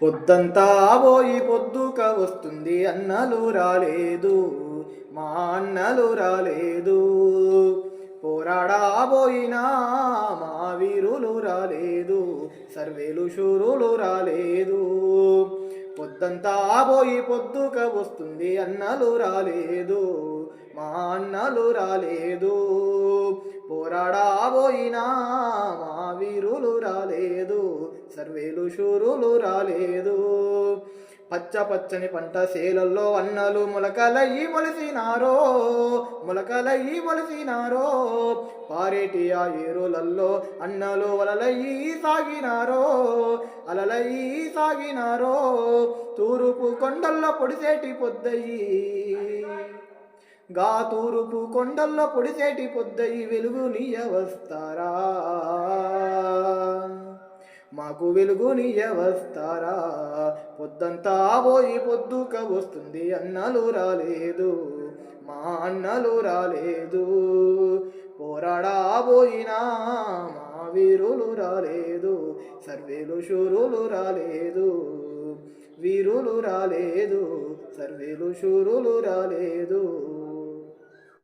పొద్దంతా పోయి పొద్దుక వస్తుంది, అన్నలు రాలేదు, మా అన్నలు రాలేదు. పోరాడబోయినా మా వీరులు రాలేదు, సర్వేలు శూరులు రాలేదు. పొద్దంతా పోయి పొద్దుక వస్తుంది, అన్నలు రాలేదు, మా అన్నలు రాలేదు. పోరాడబోయినా మా వీరులు రాలేదు, సర్వేలు శూరులు రాలేదు. పచ్చ పచ్చని పంట సేలల్లో అన్నలు మొలకలయ్యి మొలిసినారో, మొలకలయ్యి మొలిసినారో. పారేటి ఆ ఏరులల్లో అన్నలు అలలయ్యి సాగినారో, అలలయ్యి సాగినారో. తూరుపు కొండల్లో పొడిసేటి పొద్దయి, గా తూరుపు కొండల్లో పొడిసేటి పొద్దయి వెలుగునియ వస్తారా, మాకు వెలుగునియ వస్తారా. పొద్దంతా పోయి పొద్దుక వస్తుంది, అన్నలు రాలేదు, మా అన్నలు రాలేదు. పోరాడబోయినా మా వీరులు రాలేదు, సర్వేలు శూరులు రాలేదు. వీరులు రాలేదు, సర్వేలు శూరులు రాలేదు.